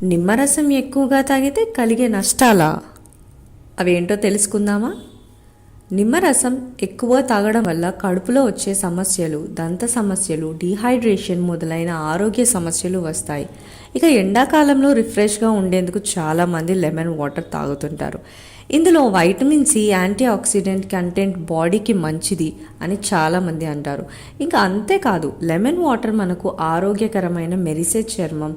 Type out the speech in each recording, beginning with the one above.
నిమ్మరసం ఎక్కువగా తాగితే కలిగే నష్టాలా? అవేంటో తెలుసుకుందామా? నిమ్మరసం ఎక్కువ తాగడం వల్ల కడుపులో వచ్చే సమస్యలు, దంత సమస్యలు, డీహైడ్రేషన్ మొదలైన ఆరోగ్య సమస్యలు వస్తాయి. ఇక ఎండాకాలంలో రిఫ్రెష్గా ఉండేందుకు చాలామంది లెమన్ వాటర్ తాగుతుంటారు. ఇందులో vitamin C, anti oxidant content బాడీకి మంచిది అని చాలామంది అంటారు. ఇంకా అంతేకాదు, లెమన్ వాటర్ మనకు ఆరోగ్యకరమైన మెరిసే చర్మం,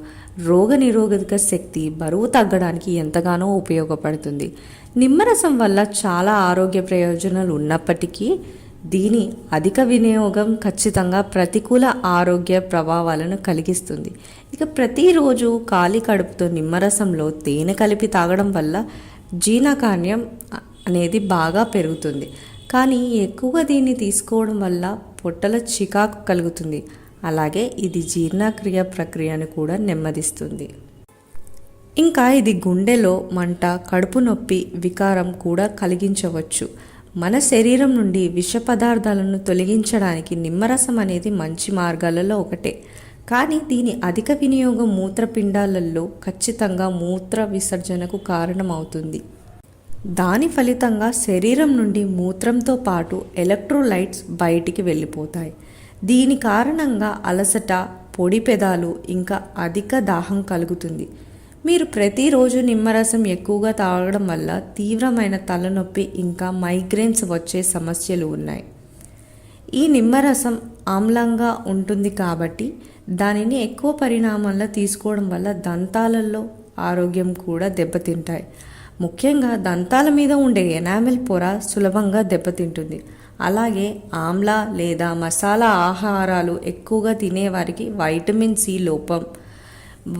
రోగనిరోధక శక్తి, బరువు తగ్గడానికి ఎంతగానో ఉపయోగపడుతుంది. నిమ్మరసం వల్ల చాలా ఆరోగ్య ప్రయోజనాలు ఉన్నప్పటికీ దీని అధిక వినియోగం ఖచ్చితంగా ప్రతికూల ఆరోగ్య ప్రభావాలను కలిగిస్తుంది. ఇక ప్రతిరోజు ఖాళీ కడుపుతో నిమ్మరసంలో తేనె కలిపి తాగడం వల్ల జీర్ణకార్యం అనేది బాగా పెరుగుతుంది. కానీ ఎక్కువగా దీన్ని తీసుకోవడం వల్ల పొట్టల చికాకు కలుగుతుంది. అలాగే ఇది జీర్ణక్రియ ప్రక్రియను కూడా నెమ్మదిస్తుంది. ఇంకా ఇది గుండెలో మంట, కడుపు నొప్పి, వికారం కూడా కలిగించవచ్చు. మన శరీరం నుండి విష పదార్థాలను తొలగించడానికి నిమ్మరసం అనేది మంచి మార్గాలలో ఒకటే. కానీ దీని అధిక వినియోగం మూత్రపిండాలలో ఖచ్చితంగా మూత్ర విసర్జనకు కారణమవుతుంది. దాని ఫలితంగా శరీరం నుండి మూత్రంతో పాటు ఎలక్ట్రోలైట్స్ బయటికి వెళ్ళిపోతాయి. దీని కారణంగా అలసట, పొడి పెదాలు, ఇంకా అధిక దాహం కలుగుతుంది. మీరు ప్రతిరోజు నిమ్మరసం ఎక్కువగా తాగడం వల్ల తీవ్రమైన తలనొప్పి, ఇంకా మైగ్రేన్స్ వచ్చే సమస్యలు ఉన్నాయి. ఈ నిమ్మరసం ఆమ్లంగా ఉంటుంది కాబట్టి దానిని ఎక్కువ పరిమాణంలో తీసుకోవడం వల్ల దంతాలలో ఆరోగ్యం కూడా దెబ్బతింటాయి. ముఖ్యంగా దంతాల మీద ఉండే ఎనామిల్ పొర సులభంగా దెబ్బతింటుంది. అలాగే ఆమ్ల లేదా మసాలా ఆహారాలు ఎక్కువగా తినేవారికి వైటమిన్ సి లోపం,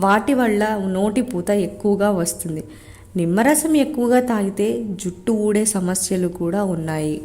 వాటి వల్ల నోటి పూత ఎక్కువగా వస్తుంది. నిమ్మరసం ఎక్కువగా తాగితే జుట్టు ఊడే సమస్యలు కూడా ఉన్నాయి.